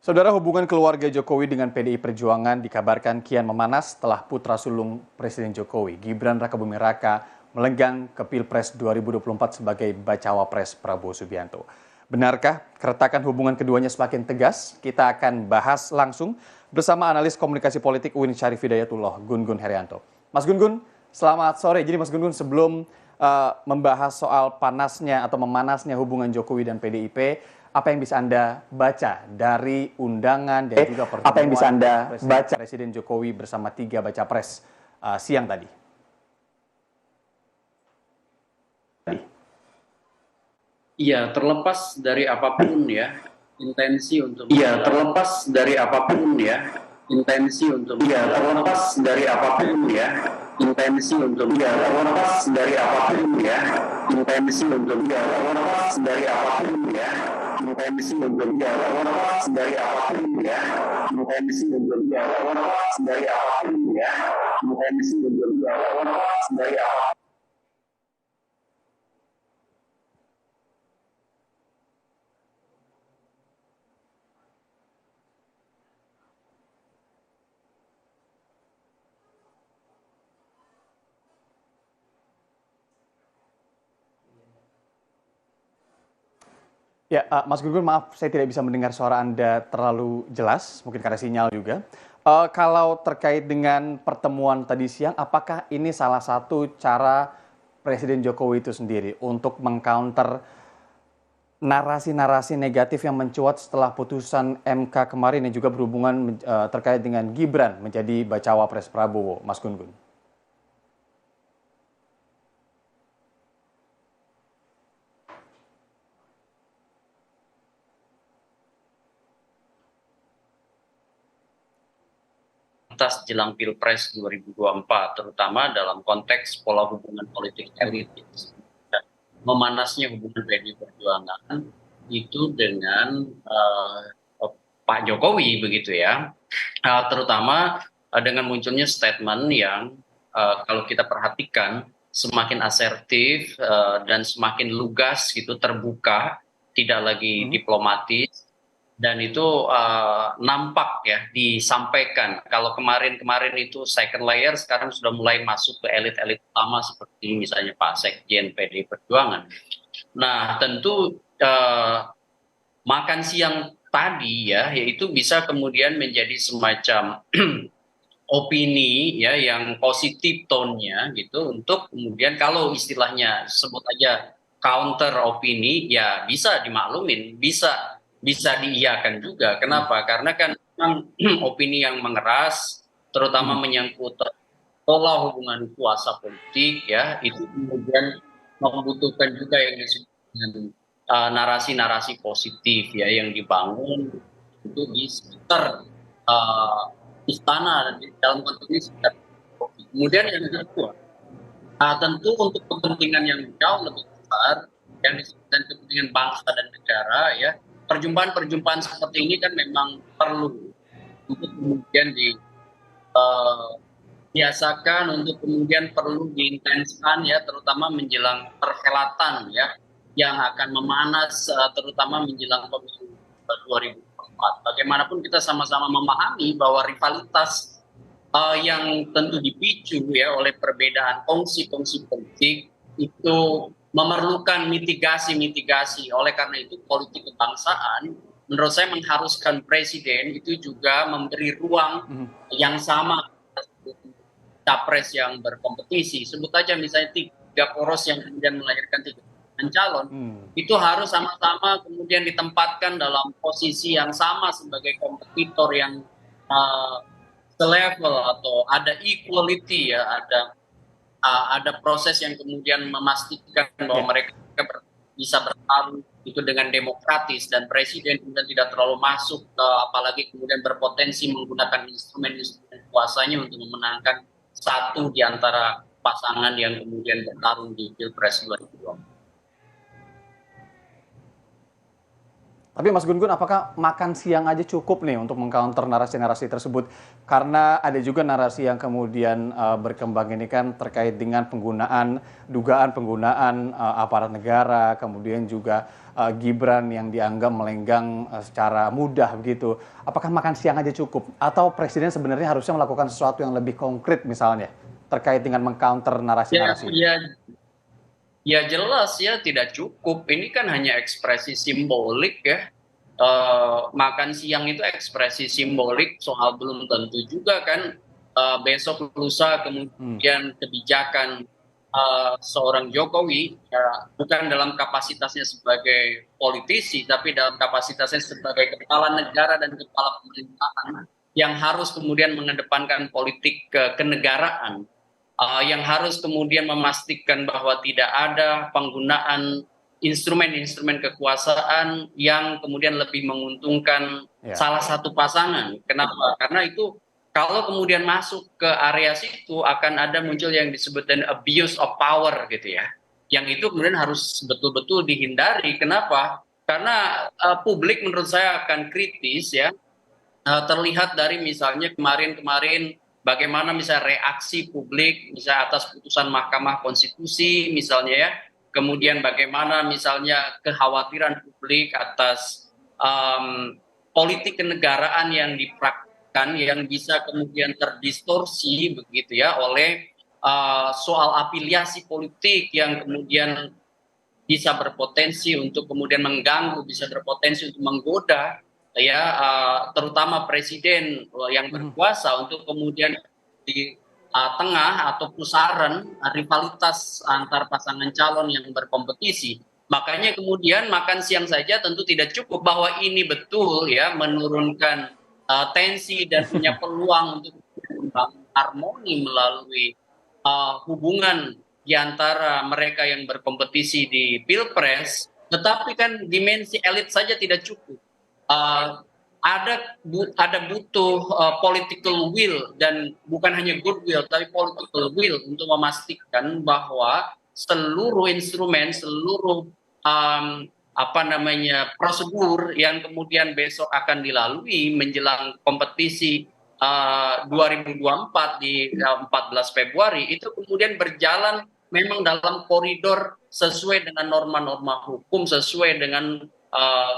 Saudara, hubungan keluarga Jokowi dengan PDI Perjuangan dikabarkan kian memanas setelah putra sulung Presiden Jokowi, Gibran Rakabuming Raka, melenggang ke Pilpres 2024 sebagai bacawa pres Prabowo Subianto. Benarkah keretakan hubungan keduanya semakin tegas? Kita akan bahas langsung bersama analis komunikasi politik UIN Syarif Hidayatullah, Gun Gun Herianto. Mas Gun Gun, selamat sore. Jadi Mas Gun Gun, sebelum membahas soal panasnya atau memanasnya hubungan Jokowi dan PDIP, apa yang bisa Anda baca dari undangan dan juga pertemuan Presiden Jokowi bersama 3 baca pres siang tadi? Iya, terlepas dari apapun ya, intensi untuk Iya, terlepas dari apapun ya, intensi untuk Iya, terlepas dari apapun ya, intensi untuk Iya, terlepas dari apapun ya, intensi untuk Iya, terlepas dari apapun ya, intensi untuk Iya, terlepas dari apapun ya, intensi untuk Iya, terlepas dari apapun ya, intensi untuk Iya, terlepas dari apapun. Ya, Mas Gun Gun, maaf saya tidak bisa mendengar suara Anda terlalu jelas, mungkin karena sinyal juga. Kalau terkait dengan pertemuan tadi siang, apakah ini salah satu cara Presiden Jokowi itu sendiri untuk mengcounter narasi-narasi negatif yang mencuat setelah putusan MK kemarin yang juga berhubungan terkait dengan Gibran menjadi bacawa pres Prabowo, Mas Gun Gun? Atas jelang Pilpres 2024, terutama dalam konteks pola hubungan politik elit, memanasnya hubungan PDI Perjuangan itu dengan Pak Jokowi begitu ya, terutama dengan munculnya statement yang kalau kita perhatikan semakin asertif dan semakin lugas gitu, terbuka, tidak lagi diplomatis. Dan itu nampak ya disampaikan. Kalau kemarin-kemarin itu second layer, sekarang sudah mulai masuk ke elit-elit utama seperti misalnya Pak Sekjen PDI Perjuangan. Nah, tentu makan siang tadi ya, yaitu bisa kemudian menjadi semacam opini ya yang positif tone-nya gitu, untuk kemudian kalau istilahnya sebut aja counter opini ya bisa dimaklumin, bisa diiyakan juga. Kenapa? Karena kan memang opini yang mengeras, terutama menyangkut pola hubungan kuasa politik ya, itu kemudian membutuhkan juga yang disebut dengan narasi-narasi positif ya yang dibangun itu di sekitar istana, dalam konteks ini sekitar. Kemudian yang kedua, tentu untuk kepentingan yang jauh lebih besar yang disebutkan kepentingan bangsa dan negara ya, perjumpaan-perjumpaan seperti ini kan memang perlu untuk kemudian biasakan, untuk kemudian perlu diintenskan ya, terutama menjelang perhelatan ya yang akan memanas, terutama menjelang pemilu 2024. Bagaimanapun kita sama-sama memahami bahwa rivalitas yang tentu dipicu ya oleh perbedaan kongsi-kongsi politik itu memerlukan mitigasi-mitigasi. Oleh karena itu politik kebangsaan menurut saya mengharuskan presiden itu juga memberi ruang yang sama capres yang berkompetisi. Sebut aja misalnya 3 poros yang kemudian melahirkan 3 calon, itu harus sama-sama kemudian ditempatkan dalam posisi yang sama sebagai kompetitor yang selevel, atau ada equality ya, ada proses yang kemudian memastikan bahwa mereka bisa bertarung itu dengan demokratis, dan presiden kemudian tidak terlalu masuk apalagi kemudian berpotensi menggunakan instrumen-instrumen kuasanya untuk memenangkan satu di antara pasangan yang kemudian bertarung di Pilpres 2024. Tapi Mas Gun Gun, apakah makan siang aja cukup nih untuk mengcounter narasi-narasi tersebut? Karena ada juga narasi yang kemudian berkembang ini kan terkait dengan dugaan penggunaan aparat negara, kemudian juga Gibran yang dianggap melenggang secara mudah begitu. Apakah makan siang aja cukup? Atau Presiden sebenarnya harusnya melakukan sesuatu yang lebih konkret misalnya terkait dengan mengcounter Ya, narasi-narasi ini? ya, ya jelas ya tidak cukup. Ini kan hanya ekspresi simbolik ya. Makan siang itu ekspresi simbolik, soal belum tentu juga kan besok lusa Hmm, kemudian kebijakan seorang Jokowi ya, bukan dalam kapasitasnya sebagai politisi tapi dalam kapasitasnya sebagai kepala negara dan kepala pemerintahan yang harus kemudian mengedepankan politik kenegaraan, yang harus kemudian memastikan bahwa tidak ada penggunaan instrumen-instrumen kekuasaan yang kemudian lebih menguntungkan ya. salah satu pasangan. Kenapa? Karena itu kalau kemudian masuk ke area situ akan ada muncul yang disebut dengan abuse of power gitu ya. Yang itu kemudian harus betul-betul dihindari. Kenapa? Karena publik menurut saya akan kritis ya. Terlihat dari misalnya kemarin-kemarin bagaimana misalnya reaksi publik misalnya atas putusan Mahkamah Konstitusi misalnya ya, kemudian bagaimana misalnya kekhawatiran publik atas politik kenegaraan yang dipraktikkan yang bisa kemudian terdistorsi begitu ya oleh soal afiliasi politik yang kemudian bisa berpotensi untuk kemudian mengganggu, bisa berpotensi untuk menggoda, ya terutama presiden yang Mhm. berkuasa untuk kemudian di tengah atau pusaran rivalitas antar pasangan calon yang berkompetisi. Makanya kemudian makan siang saja tentu tidak cukup, bahwa ini betul ya menurunkan tensi dan punya peluang untuk membangun harmoni melalui hubungan di antara mereka yang berkompetisi di Pilpres, tetapi kan dimensi elit saja tidak cukup. Uh, ada butuh political will, dan bukan hanya goodwill tapi political will untuk memastikan bahwa seluruh instrumen, seluruh apa namanya prosedur yang kemudian besok akan dilalui menjelang kompetisi 2024 di 14 Februari itu kemudian berjalan memang dalam koridor sesuai dengan norma-norma hukum, sesuai dengan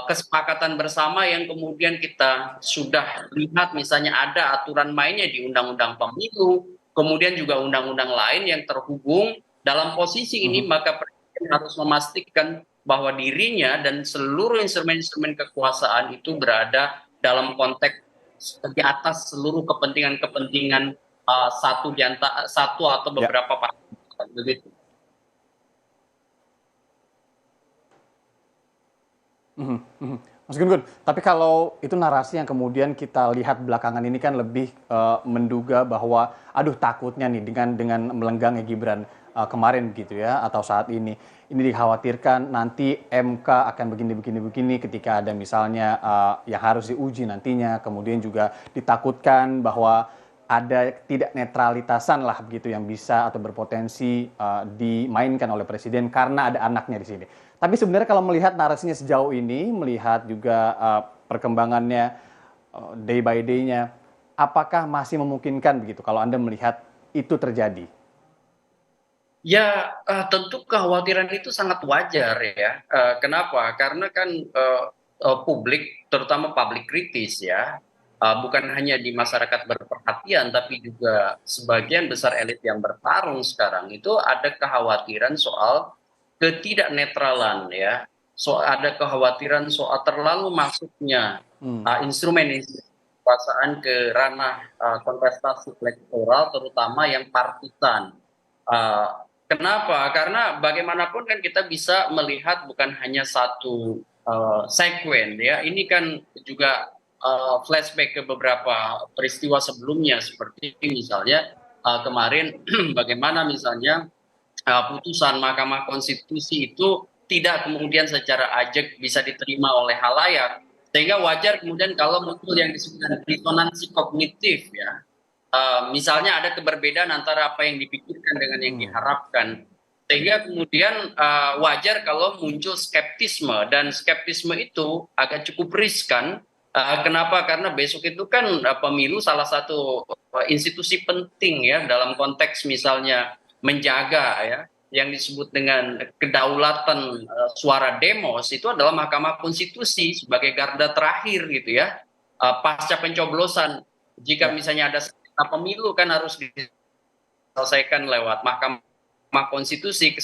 kesepakatan bersama yang kemudian kita sudah lihat, misalnya ada aturan mainnya di Undang-Undang Pemilu, kemudian juga undang-undang lain yang terhubung. Dalam posisi ini Mhm. maka Presiden harus memastikan bahwa dirinya dan seluruh instrumen-instrumen kekuasaan itu berada dalam konteks di atas seluruh kepentingan-kepentingan satu atau Ya. beberapa partai begitu. Mhm, mhm. Mas Gun Gun, tapi kalau itu narasi yang kemudian kita lihat belakangan ini kan lebih menduga bahwa aduh takutnya nih dengan melenggangnya Gibran kemarin gitu ya atau saat ini dikhawatirkan nanti MK akan begini ketika ada misalnya yang harus diuji nantinya, kemudian juga ditakutkan bahwa ada tidak netralitasan lah begitu yang bisa atau berpotensi dimainkan oleh presiden karena ada anaknya di sini. Tapi sebenarnya kalau melihat narasinya sejauh ini, melihat juga perkembangannya day by day-nya, apakah masih memungkinkan begitu kalau Anda melihat itu terjadi? Ya, tentu kekhawatiran itu sangat wajar ya. Kenapa? Karena kan publik, terutama publik kritis ya, bukan hanya di masyarakat berperhatian, tapi juga sebagian besar elit yang bertarung sekarang itu ada kekhawatiran soal ketidaknetralan ya. Ada kekhawatiran soal terlalu masuknya Hmm. instrumen-instrumen kekuasaan ke ranah kontestasi elektoral, terutama yang partisan. Uh, Kenapa? Karena bagaimanapun kan kita bisa melihat bukan hanya satu sekuen ya. Ini kan juga flashback ke beberapa peristiwa sebelumnya, seperti misalnya kemarin bagaimana misalnya putusan Mahkamah Konstitusi itu tidak kemudian secara ajak bisa diterima oleh halayak, sehingga wajar kemudian kalau muncul yang disebut dengan disonansi kognitif ya. Misalnya ada keberbedaan antara apa yang dipikirkan dengan yang Hmm. diharapkan. Sehingga kemudian wajar kalau muncul skeptisme, dan skeptisme itu agak cukup riskan. Kenapa? Karena besok itu kan pemilu salah satu institusi penting ya dalam konteks misalnya menjaga ya yang disebut dengan kedaulatan suara demos, itu adalah Mahkamah Konstitusi sebagai garda terakhir gitu ya. Pasca pencoblosan, jika Ya. misalnya ada sengketa pemilu kan harus diselesaikan lewat Mahkamah Konstitusi.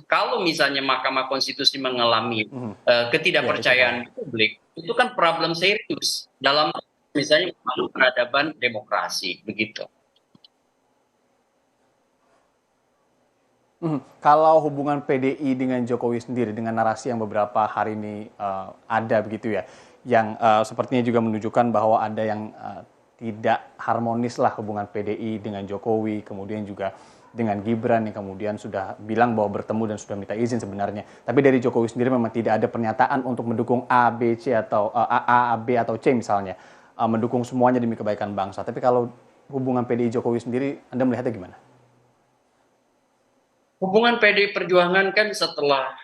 Kalau misalnya Mahkamah Konstitusi mengalami Mhm. Ya, itu paham. ketidakpercayaan di publik, itu kan problem serius dalam misalnya peradaban demokrasi begitu. Mhm. Kalau hubungan PDI dengan Jokowi sendiri dengan narasi yang beberapa hari ini ada begitu ya, yang sepertinya juga menunjukkan bahwa ada yang tidak harmonis lah hubungan PDI dengan Jokowi, kemudian juga dengan Gibran yang kemudian sudah bilang bahwa bertemu dan sudah minta izin sebenarnya. Tapi dari Jokowi sendiri memang tidak ada pernyataan untuk mendukung A, B, C atau A, B atau C misalnya, mendukung semuanya demi kebaikan bangsa. Tapi kalau hubungan PDI Jokowi sendiri, Anda melihatnya gimana? Hubungan PDI Perjuangan kan setelah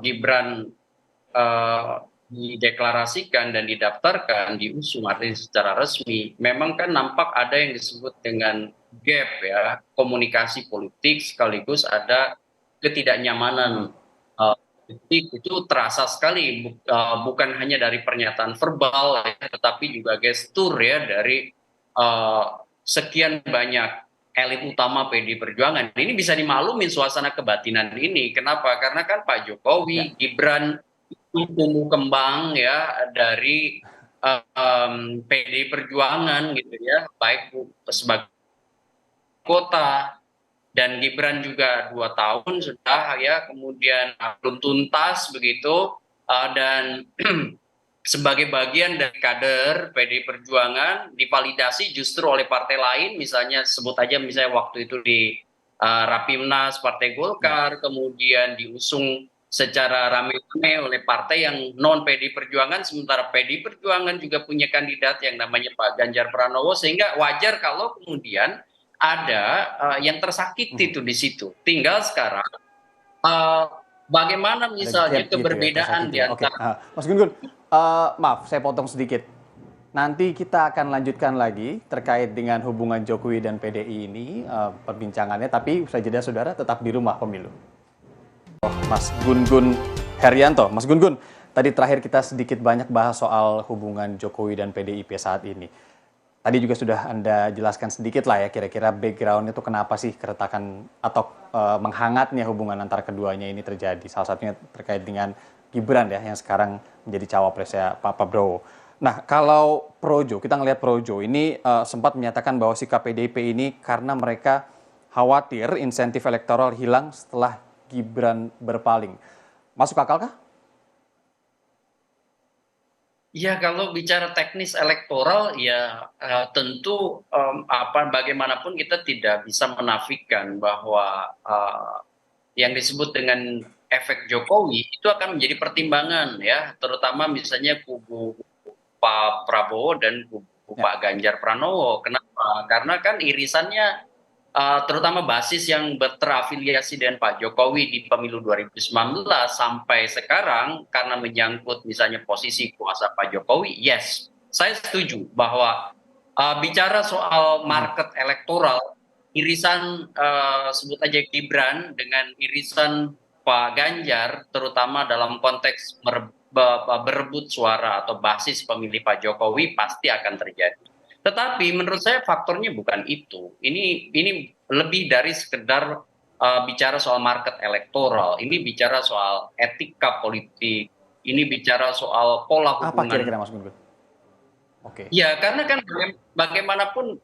Gibran eh, dideklarasikan dan didaftarkan, diusung artinya secara resmi, memang kan nampak ada yang disebut dengan gap ya, komunikasi politik sekaligus ada Mhm. ketidaknyamanan politik itu terasa sekali, bukan hanya dari pernyataan verbal ya, tetapi juga gestur ya dari eh, sekian banyak elit utama PD Perjuangan. Ini bisa dimaklumin suasana kebatinan ini. Kenapa? Karena kan Pak Ya. Jokowi, Gibran tumbuh kembang ya dari PDI Perjuangan gitu ya, baik sebagai kota, dan Gibran juga 2 tahun sudah ya, kemudian belum tuntas begitu, dan sebagai bagian dari kader PDI Perjuangan divalidasi justru oleh partai lain, misalnya sebut aja misalnya waktu itu di Rapimnas Partai Ya. Golkar, kemudian diusung secara ramai-ramai oleh partai yang non PDI Perjuangan, sementara PDI Perjuangan juga punya kandidat yang namanya Pak Ganjar Pranowo, sehingga wajar kalau kemudian ada yang tersakiti Mhm. itu di situ. Tinggal sekarang uh, bagaimana Ada misalnya gap gitu ya, keberbedaan tersakiti di ya. Oke, antara. Mas Gun Gun, maaf saya potong sedikit. Nanti kita akan lanjutkan lagi terkait dengan hubungan Jokowi dan PDI ini, perbincangannya, tapi usai jeda saudara tetap di Rumah Pemilu. Mas Gun Gun Herianto. Mas Gun Gun, tadi terakhir kita sedikit banyak bahas soal hubungan Jokowi dan PDIP saat ini. Tadi juga sudah Anda jelaskan sedikit lah ya, kira-kira background itu kenapa sih keretakan atau menghangatnya hubungan antara keduanya ini terjadi. Salah satunya terkait dengan Gibran ya, yang sekarang menjadi cawapresnya Pak Prabowo. Nah, kalau Projo, kita ngelihat Projo ini sempat menyatakan bahwa sikap PDIP ini karena mereka khawatir insentif elektoral hilang setelah Gibran berpaling. Masuk akal kah? Ya, kalau bicara teknis elektoral, ya tentu bagaimanapun kita tidak bisa menafikan bahwa yang disebut dengan efek Jokowi itu akan menjadi pertimbangan ya, terutama misalnya kubu Pak Prabowo dan kubu Ya. Pak Ganjar Pranowo. Kenapa? Karena kan irisannya terutama basis yang terafiliasi dengan Pak Jokowi di pemilu 2019 sampai sekarang, karena menyangkut misalnya posisi kuasa Pak Jokowi, yes, saya setuju bahwa bicara soal Mhm. market elektoral, irisan sebut aja Gibran dengan irisan Pak Ganjar, terutama dalam konteks berebut suara atau basis pemilih Pak Jokowi, pasti akan terjadi. Tetapi menurut saya faktornya bukan itu. Ini lebih dari sekedar bicara soal market elektoral. Ini bicara soal etika politik. Ini bicara soal pola Apa hubungan. kira-kira Mas Gun Gun? Oke. Ya, karena kan bagaimanapun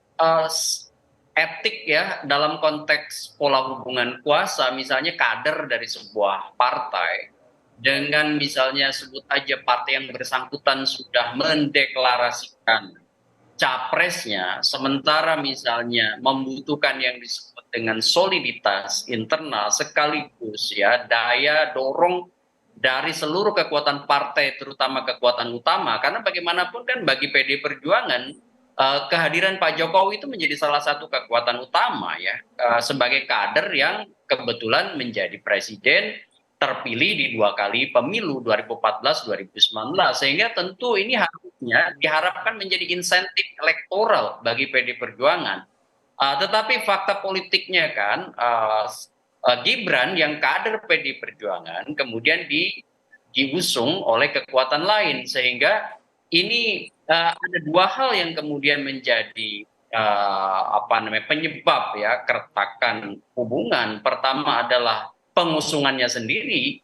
etik ya dalam konteks pola hubungan kuasa, misalnya kader dari sebuah partai dengan misalnya sebut aja partai yang bersangkutan sudah mendeklarasikan capresnya, sementara misalnya membutuhkan yang disebut dengan soliditas internal sekaligus ya daya dorong dari seluruh kekuatan partai, terutama kekuatan utama, karena bagaimanapun kan bagi PD Perjuangan kehadiran Pak Jokowi itu menjadi salah satu kekuatan utama ya, sebagai kader yang kebetulan menjadi presiden terpilih di 2 kali pemilu 2014 2019, sehingga tentu ini harusnya diharapkan menjadi insentif elektoral bagi PD Perjuangan. Tetapi fakta politiknya kan, Gibran yang kader PD Perjuangan kemudian diusung oleh kekuatan lain, sehingga ini ada dua hal yang kemudian menjadi apa namanya penyebab ya keretakan hubungan. Pertama adalah pengusungannya sendiri,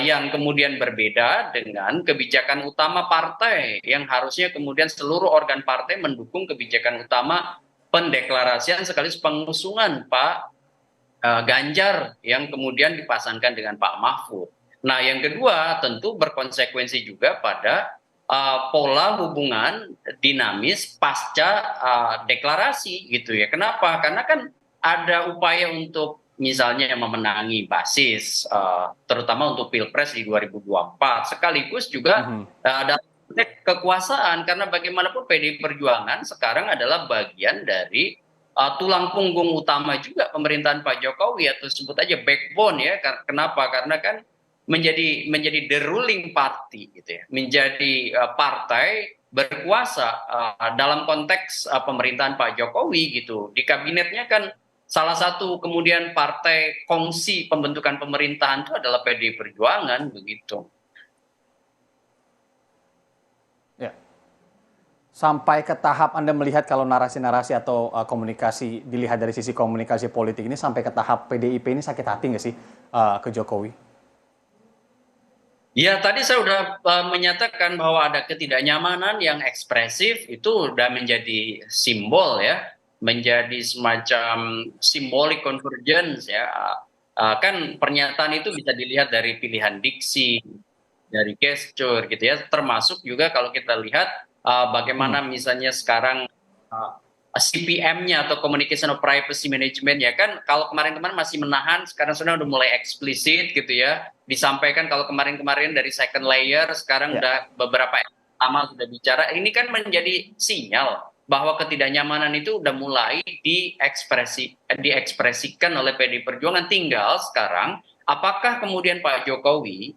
yang kemudian berbeda dengan kebijakan utama partai, yang harusnya kemudian seluruh organ partai mendukung kebijakan utama pendeklarasian sekaligus pengusungan Pak Ganjar yang kemudian dipasangkan dengan Pak Mahfud. Nah, yang kedua tentu berkonsekuensi juga pada pola hubungan dinamis pasca deklarasi gitu ya. Kenapa? Karena kan ada upaya untuk misalnya memenangi basis, terutama untuk Pilpres di 2024, sekaligus juga dalam konteks kekuasaan, karena bagaimanapun PDI Perjuangan sekarang adalah bagian dari tulang punggung utama juga pemerintahan Pak Jokowi, atau sebut aja backbone ya. Kenapa? Karena kan menjadi the ruling party gitu ya, menjadi partai berkuasa dalam konteks pemerintahan Pak Jokowi gitu. Di kabinetnya kan salah satu kemudian partai kongsi pembentukan pemerintahan itu adalah PDI Perjuangan begitu. Ya. Sampai ke tahap Anda melihat kalau narasi-narasi atau komunikasi dilihat dari sisi komunikasi politik ini, sampai ke tahap PDIP ini sakit hati nggak sih ke Jokowi? Ya, tadi saya sudah menyatakan bahwa ada ketidaknyamanan yang ekspresif, itu sudah menjadi simbol ya, menjadi semacam simbolik convergence ya. Kan pernyataan itu bisa dilihat dari pilihan diksi, dari gesture gitu ya, termasuk juga kalau kita lihat bagaimana misalnya sekarang CPM-nya atau Communication of Privacy Management ya kan, kalau kemarin-kemarin masih menahan, sekarang sudah mulai eksplisit gitu ya, disampaikan. Kalau kemarin-kemarin dari second layer, sekarang udah beberapa lama sudah bicara. Ini kan menjadi sinyal bahwa ketidaknyamanan itu udah mulai diekspresikan oleh PDI Perjuangan. Tinggal sekarang apakah kemudian Pak Jokowi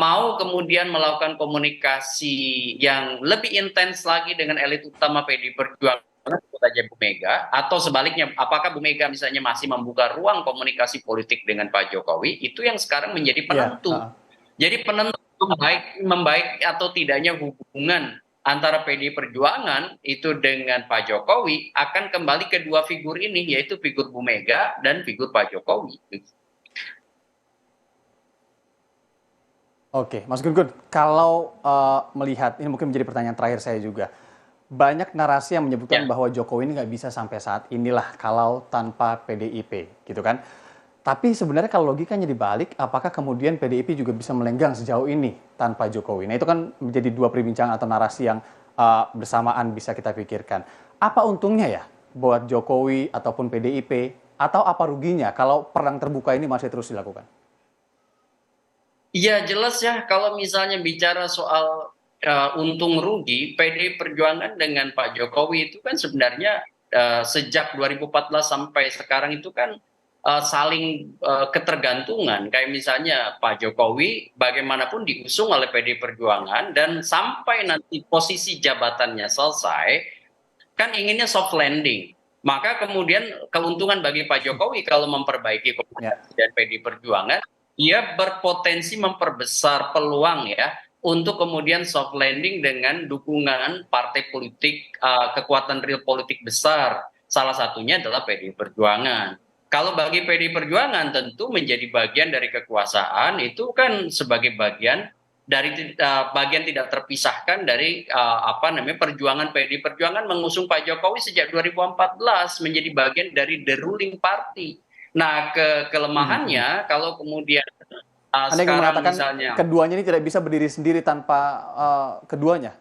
mau kemudian melakukan komunikasi yang lebih intens lagi dengan elit utama PDI Perjuangan, sebut aja Bu Mega, atau sebaliknya apakah Bu Mega misalnya masih membuka ruang komunikasi politik dengan Pak Jokowi, itu yang sekarang menjadi penentu. Jadi penentu membaik atau tidaknya hubungan antara PDI Perjuangan itu dengan Pak Jokowi akan kembali ke dua figur ini, yaitu figur Bu Mega dan figur Pak Jokowi. Oke, Mas Gun-Gun, kalau melihat, ini mungkin menjadi pertanyaan terakhir saya juga, banyak narasi yang menyebutkan bahwa Jokowi ini nggak bisa sampai saat inilah kalau tanpa PDIP, gitu kan? Tapi sebenarnya kalau logikanya dibalik, apakah kemudian PDIP juga bisa melenggang sejauh ini tanpa Jokowi? Nah, itu kan menjadi dua perbincangan atau narasi yang bersamaan bisa kita pikirkan. Apa untungnya ya buat Jokowi ataupun PDIP, atau apa ruginya kalau perang terbuka ini masih terus dilakukan? Iya, jelas ya, kalau misalnya bicara soal untung rugi, PDI Perjuangan dengan Pak Jokowi itu kan sebenarnya sejak 2014 sampai sekarang itu kan saling ketergantungan. Kayak misalnya Pak Jokowi bagaimanapun diusung oleh PDI Perjuangan, dan sampai nanti posisi jabatannya selesai kan inginnya soft landing. Maka kemudian keuntungan bagi Pak Jokowi kalau memperbaiki komunikasi dan PDI Perjuangan, dia berpotensi memperbesar peluang ya untuk kemudian soft landing dengan dukungan partai politik, kekuatan real politik besar. Salah satunya adalah PDI Perjuangan. Kalau bagi PDI Perjuangan tentu menjadi bagian dari kekuasaan itu kan sebagai bagian dari bagian tidak terpisahkan dari apa namanya perjuangan PDI Perjuangan mengusung Pak Jokowi sejak 2014, menjadi bagian dari the ruling party. Nah, kelemahannya kalau kemudian Anda ingin sekarang mengatakan misalnya keduanya ini tidak bisa berdiri sendiri tanpa keduanya?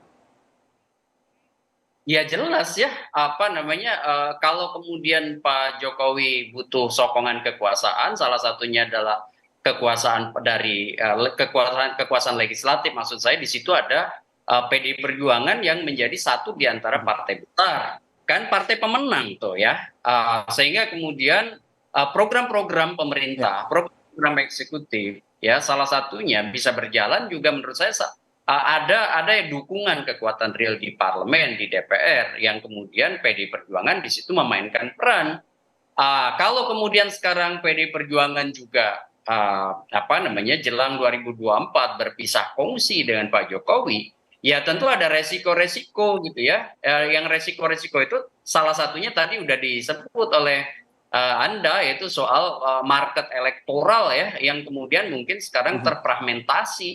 ya jelas ya, apa namanya, kalau kemudian Pak Jokowi butuh sokongan kekuasaan, salah satunya adalah kekuasaan dari kekuasaan legislatif, maksud saya di situ ada PDI Perjuangan yang menjadi satu di antara partai besar, kan partai pemenang tuh ya. Sehingga kemudian program-program Ya. pemerintah, program eksekutif, ya salah satunya bisa berjalan juga menurut saya ada dukungan kekuatan real di parlemen, di DPR, yang kemudian PDI Perjuangan di situ memainkan peran. Kalau kemudian sekarang PDI Perjuangan juga apa namanya jelang 2024 berpisah kongsi dengan Pak Jokowi, ya tentu ada resiko-resiko gitu ya. Yang resiko-resiko itu salah satunya tadi udah disebut oleh Anda, yaitu soal market elektoral ya, yang kemudian mungkin sekarang Mhm. terfragmentasi.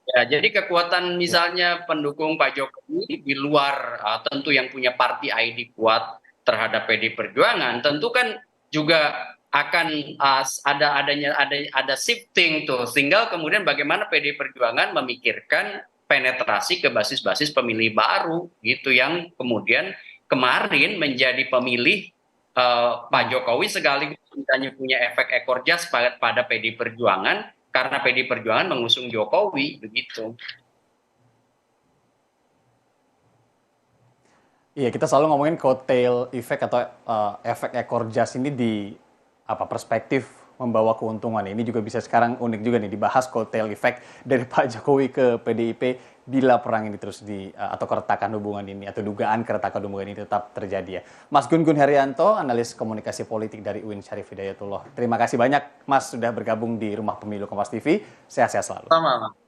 Ya, jadi kekuatan Ya. misalnya pendukung Pak Jokowi di luar tentu yang punya party ID kuat terhadap PD Perjuangan, tentu kan juga akan ada shifting tuh. Tinggal kemudian bagaimana PD Perjuangan memikirkan penetrasi ke basis-basis pemilih baru gitu, yang kemudian kemarin menjadi pemilih Pak Mhm. Jokowi sekaligus misalnya punya efek ekor jas pada PD Perjuangan karena PD Perjuangan mengusung Jokowi begitu. Iya, kita selalu ngomongin coattail effect atau efek ekor jas ini di perspektif membawa keuntungan. Ini juga bisa sekarang unik juga nih dibahas coattail effect dari Pak Jokowi ke PDIP bila perang ini terus atau keretakan hubungan ini atau dugaan keretakan hubungan ini tetap terjadi ya. Mas Gun Gun Herianto, analis komunikasi politik dari UIN Syarif Hidayatullah. Terima kasih banyak Mas sudah bergabung di Rumah Pemilu Kompas TV. Sehat-sehat selalu. Sama.